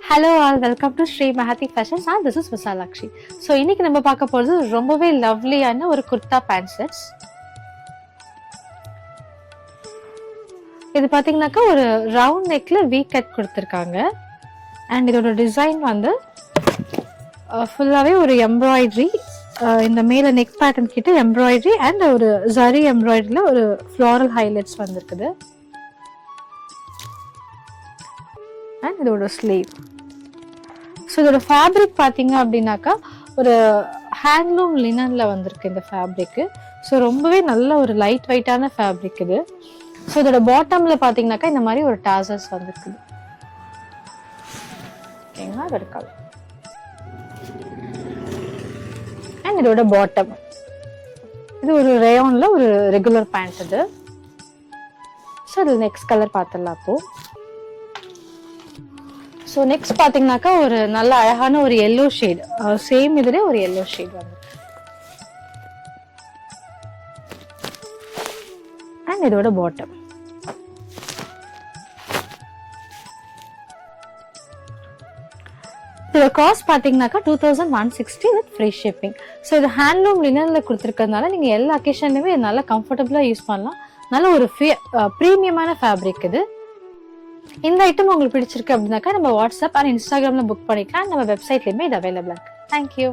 Hello all, welcome to Sri Mahathi fashions and this is Visalakshi. So இன்னைக்கு நம்ம பார்க்க போகிறது ரொம்பவே லவ்லியான ஒரு குர்தா பேண்ட் செட்ஸ். இது பார்த்தீங்கன்னாக்கா ஒரு ரவுண்ட் நெக்ல வீ கட் கொடுத்துருக்காங்க. அண்ட் இதோட டிசைன் வந்து ஃபுல்லாகவே ஒரு எம்ப்ராய்டரி, இந்த மேலே நெக் பேட்டர்ன் கிட்ட எம்ப்ராய்டரி அண்ட் ஒரு ஜரி எம்ப்ராய்டரியில் ஒரு ஃப்ளாரல் ஹைலைட்ஸ் வந்திருக்குது. அண்ட் இதோட ஸ்லீவ். ஸோ இதோட ஃபேப்ரிக் பார்த்தீங்க அப்படின்னாக்கா ஒரு ஹேண்ட்லூம் லினனில் வந்திருக்கு இந்த ஃபேப்ரிக்கு. ஸோ ரொம்பவே நல்ல ஒரு லைட் வெயிட்டான ஃபேப்ரிக் இது. ஸோ இதோட பாட்டமில் பார்த்தீங்கன்னாக்கா இந்த மாதிரி ஒரு டாசர்ஸ் வந்திருக்குது. ஓகேங்களா, அதோட கலர். அண்ட் இதோட பாட்டம் இது ஒரு ரேயான்ல ஒரு ரெகுலர் பேண்ட் இது. ஸோ இது நெக்ஸ்ட் கலர் பார்த்துடலாம் அப்போ. ஸோ நெக்ஸ்ட் பார்த்தீங்கன்னாக்கா ஒரு நல்ல அழகான ஒரு எல்லோ ஷேட், சேம் இதுல ஒரு எல்லோ ஷேட் வந்து. அண்ட் இதோட பாட்டம். இதோட காஸ்ட் பார்த்தீங்கன்னாக்கா 2160 வித் ஃப்ரீ ஷிப்பிங். ஸோ இது ஹேண்ட்லூம் லினன்ல கொடுத்துருக்கிறதுனால நீங்க எல்லா அக்கேஷன்லையுமே நல்லா கம்ஃபர்டபுளா யூஸ் பண்ணலாம். நல்ல ஒரு ப்ரீமியமான ஃபேப்ரிக் இது. இந்த ஐட்டம் உங்களுக்கு பிடிச்சிருக்கு அப்படின்னாக்கா நம்ம வாட்ஸ்அப் அண்ட் இன்ஸ்டாகிராம்ல புக் பண்ணிக்கலாம். நம்ம வெப்சைட்லயுமே இது அவைலபிளா இருக்கு. தேங்க்யூ.